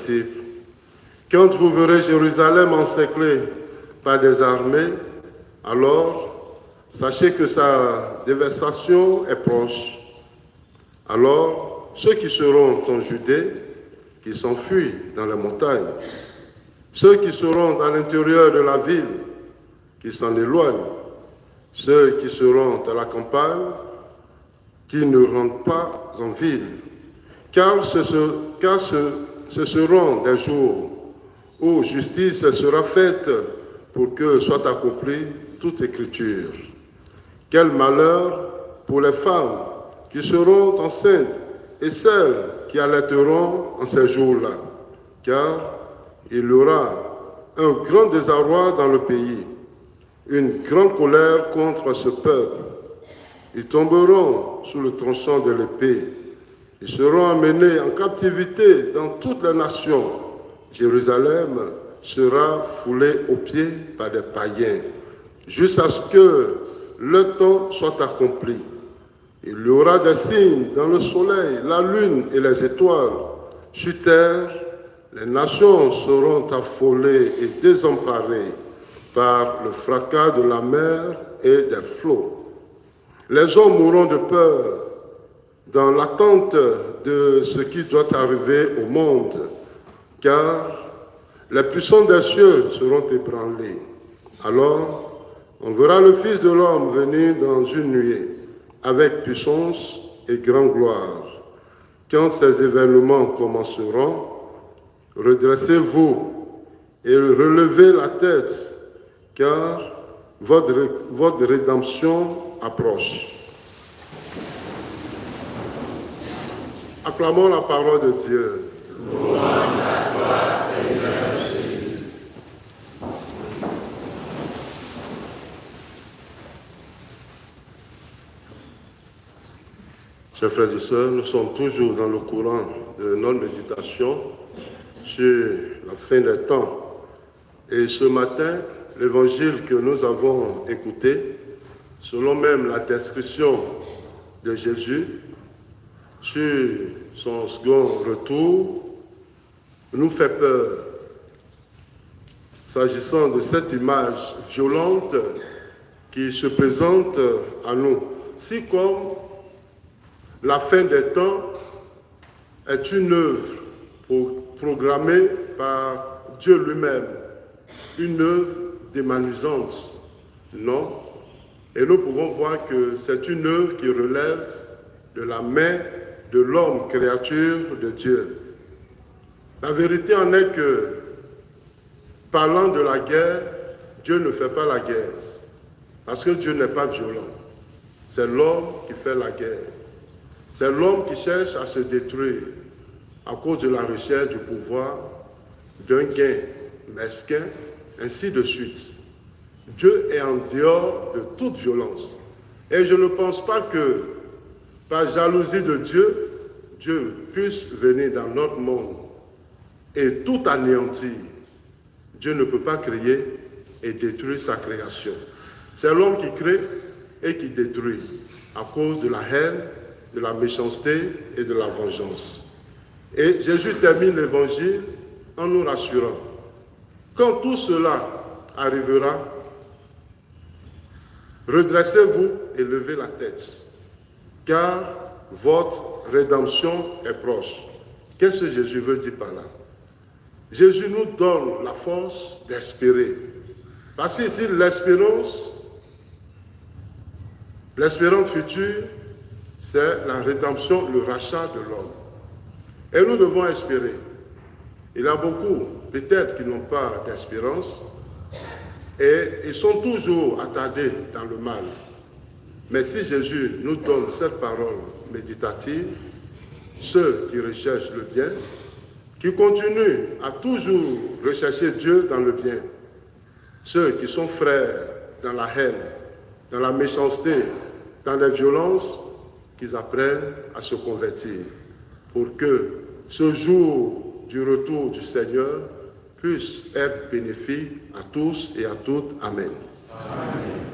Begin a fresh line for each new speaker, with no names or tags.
disciples, quand vous verrez Jérusalem encerclée par des armées, alors sachez que sa dévastation est proche. Alors ceux qui seront en Judée, qui s'enfuient dans les montagnes, ceux qui seront à l'intérieur de la ville, qui s'en éloignent, ceux qui seront à la campagne, qui ne rentrent pas en ville, car ce seront des jours où justice sera faite pour que soit accomplie toute écriture. Quel malheur pour les femmes qui seront enceintes et celles qui allaiteront en ces jours-là, car il y aura un grand désarroi dans le pays, une grande colère contre ce peuple. Ils tomberont sous le tranchant de l'épée. Ils seront emmenés en captivité dans toutes les nations. Jérusalem sera foulée aux pieds par des païens, jusqu'à ce que le temps soit accompli. Il y aura des signes dans le soleil, la lune et les étoiles. Sur terre, les nations seront affolées et désemparées par le fracas de la mer et des flots. Les hommes mourront de peur dans l'attente de ce qui doit arriver au monde, car les puissants des cieux seront ébranlés. Alors, on verra le Fils de l'homme venir dans une nuée, avec puissance et grande gloire. Quand ces événements commenceront, redressez-vous et relevez la tête, car votre rédemption approche. Acclamons la parole de Dieu.
Louange à toi, Seigneur Jésus.
Chers frères et sœurs, nous sommes toujours dans le courant de notre méditation sur la fin des temps. Et ce matin, l'évangile que nous avons écouté, selon même la description de Jésus, sur son second retour, nous fait peur. S'agissant de cette image violente qui se présente à nous, si comme la fin des temps est une œuvre programmée par Dieu lui-même, une œuvre démanisante, non? Et nous pouvons voir que c'est une œuvre qui relève de la main de l'homme, créature de Dieu. La vérité en est que, parlant de la guerre, Dieu ne fait pas la guerre, parce que Dieu n'est pas violent. C'est l'homme qui fait la guerre. C'est l'homme qui cherche à se détruire à cause de la recherche du pouvoir, d'un gain mesquin, ainsi de suite. Dieu est en dehors de toute violence. Et je ne pense pas que, par jalousie de Dieu, Dieu puisse venir dans notre monde et tout anéantir. Dieu ne peut pas créer et détruire sa création. C'est l'homme qui crée et qui détruit à cause de la haine, de la méchanceté et de la vengeance. Et Jésus termine l'évangile en nous rassurant. Quand tout cela arrivera, redressez-vous et levez la tête, car votre rédemption est proche. Qu'est-ce que Jésus veut dire par là? Jésus nous donne la force d'espérer. Parce qu'ici, l'espérance future, c'est la rédemption, le rachat de l'homme. Et nous devons espérer. Il y a beaucoup, peut-être, qui n'ont pas d'espérance et ils sont toujours attardés dans le mal. Mais si Jésus nous donne cette parole méditative, ceux qui recherchent le bien, qui continuent à toujours rechercher Dieu dans le bien, ceux qui sont frères dans la haine, dans la méchanceté, dans les violences, qu'ils apprennent à se convertir pour que ce jour du retour du Seigneur puisse être bénéfique à tous et à toutes. Amen.
Amen.